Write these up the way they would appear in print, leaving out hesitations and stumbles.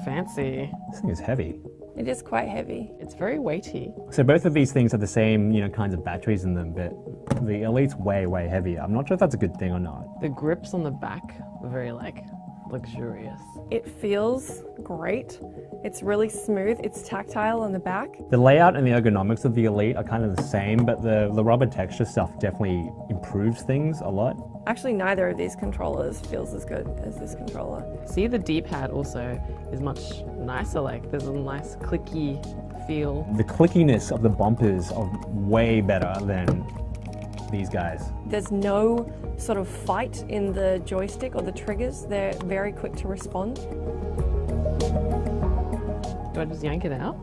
fancy. This thing is heavy. It is quite heavy. It's very weighty. So both of these things have the same, kinds of batteries in them, but the Elite's way, way heavier. I'm not sure if that's a good thing or not. The grips on the back are very luxurious. It feels great. It's really smooth. It's tactile on the back. The layout and the ergonomics of the Elite are kind of the same, but the rubber texture stuff definitely improves things a lot. Actually, neither of these controllers feels as good as this controller. See, the D-pad also is much nicer. There's a nice clicky feel. The clickiness of the bumpers are way better than these guys. There's no sort of fight in the joystick or the triggers. They're very quick to respond. Do I just yank it out?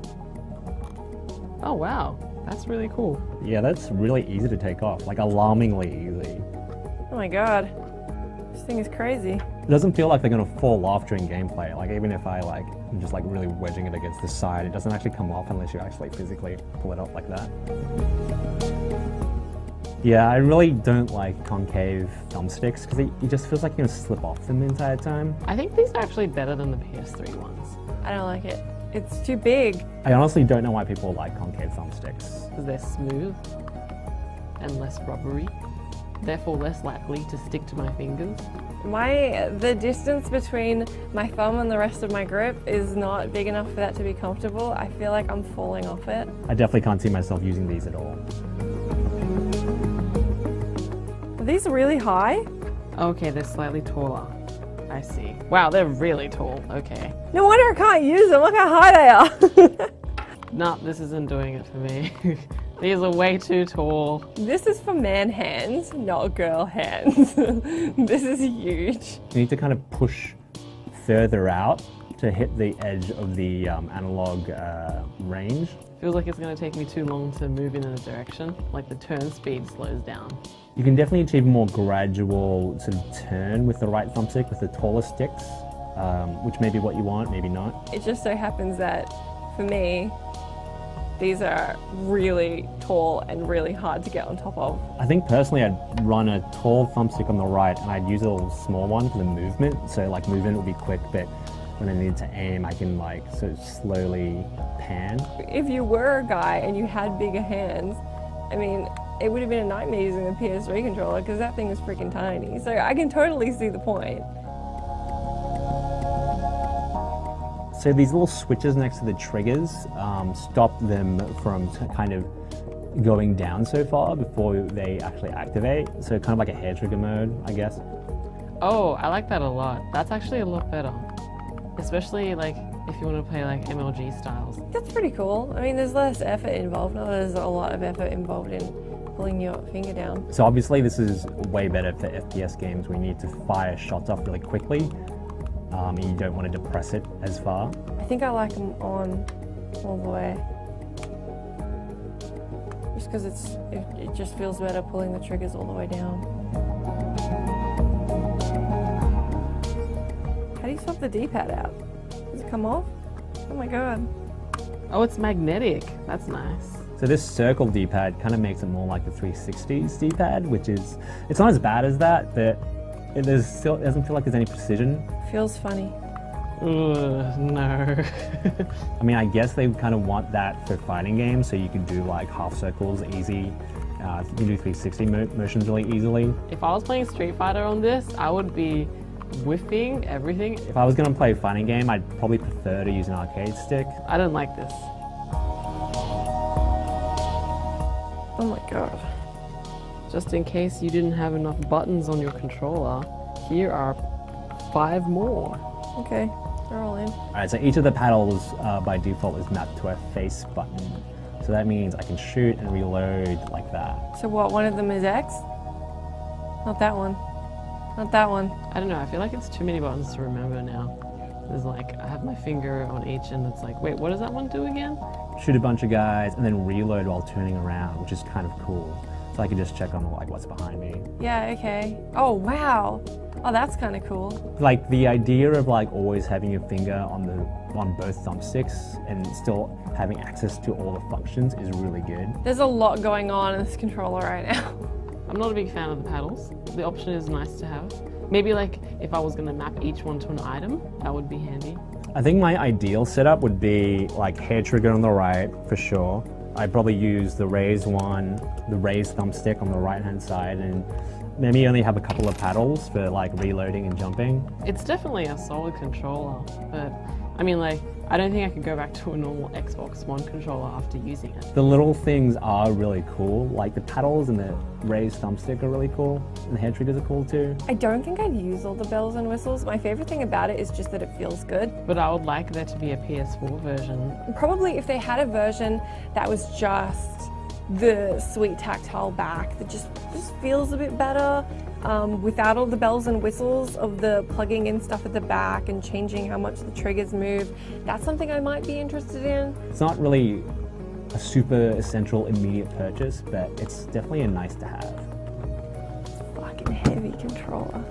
Oh wow, that's really cool. Yeah, that's really easy to take off, alarmingly easy. Oh my god, this thing is crazy. It doesn't feel like they're gonna fall off during gameplay. Even if I'm just really wedging it against the side, it doesn't actually come off unless you actually physically pull it off like that. Yeah, I really don't like concave thumbsticks because it just feels like you're gonna slip off them the entire time. I think these are actually better than the PS3 ones. I don't like it. It's too big. I honestly don't know why people like concave thumbsticks. Because they're smooth and less rubbery, therefore less likely to stick to my fingers. The distance between my thumb and the rest of my grip is not big enough for that to be comfortable. I feel like I'm falling off it. I definitely can't see myself using these at all. Are these really high? Okay, they're slightly taller. I see. Wow, they're really tall. Okay. No wonder I can't use them. Look how high they are. Nah, this isn't doing it for me. These are way too tall. This is for man hands, not girl hands. This is huge. You need to kind of push further out to hit the edge of the analog range. Feels like it's going to take me too long to move in a direction. The turn speed slows down. You can definitely achieve a more gradual sort of turn with the right thumbstick, with the taller sticks, which may be what you want, maybe not. It just so happens that, for me, these are really tall and really hard to get on top of. I think personally I'd run a tall thumbstick on the right and I'd use a little small one for the movement. So movement would be quick, but when I need to aim, I can sort of slowly pan. If you were a guy and you had bigger hands, it would have been a nightmare using the PS3 controller because that thing is freaking tiny. So I can totally see the point. So these little switches next to the triggers stop them from kind of going down so far before they actually activate. So kind of like a hair trigger mode, I guess. Oh, I like that a lot. That's actually a lot better. Especially if you want to play MLG styles. That's pretty cool. There's less effort involved. No, there's a lot of effort involved in pulling your finger down. So obviously this is way better for FPS games where you need to fire shots off really quickly and you don't want to depress it as far. I think I like them on all the way. Just because it just feels better pulling the triggers all the way down. How do you swap the D-pad out? Does it come off? Oh my god. Oh, it's magnetic. That's nice. So this circle D-pad kind of makes it more like the 360's D-pad, which is, it's not as bad as that, but it doesn't feel like there's any precision. Feels funny. Ugh, no. I guess they kind of want that for fighting games, so you can do half circles easy. You can do 360 motions really easily. If I was playing Street Fighter on this, I would be whiffing everything. If I was going to play a fighting game, I'd probably prefer to use an arcade stick. I don't like this. Oh my god. Just in case you didn't have enough buttons on your controller, here are 5 more. Okay, they're all in. Alright, so each of the paddles by default is mapped to a face button. So that means I can shoot and reload like that. So what, one of them is X? Not that one. Not that one. I don't know, I feel like it's too many buttons to remember now. There's I have my finger on each and it's wait, what does that one do again? Shoot a bunch of guys and then reload while turning around, which is kind of cool. So I can just check on what's behind me. Yeah, okay. Oh, wow. Oh, that's kind of cool. The idea of always having your finger on both thumbsticks and still having access to all the functions is really good. There's a lot going on in this controller right now. I'm not a big fan of the paddles. The option is nice to have. Maybe like if I was gonna map each one to an item, that would be handy. I think my ideal setup would be like hair trigger on the right for sure. I'd probably use the raised one, the raised thumbstick on the right hand side, and maybe only have a couple of paddles for like reloading and jumping. It's definitely a solid controller, but I mean like, I don't think I could go back to a normal Xbox One controller after using it. The little things are really cool, like the paddles and the raised thumbstick are really cool, and the hair triggers are cool too. I don't think I'd use all the bells and whistles. My favorite thing about it is just that it feels good. But I would like there to be a PS4 version. Probably if they had a version that was just the sweet tactile back that just feels a bit better, without all the bells and whistles of the plugging in stuff at the back and changing how much the triggers move. That's something I might be interested in. It's not really a super essential immediate purchase, but it's definitely a nice to have. Fucking heavy controller.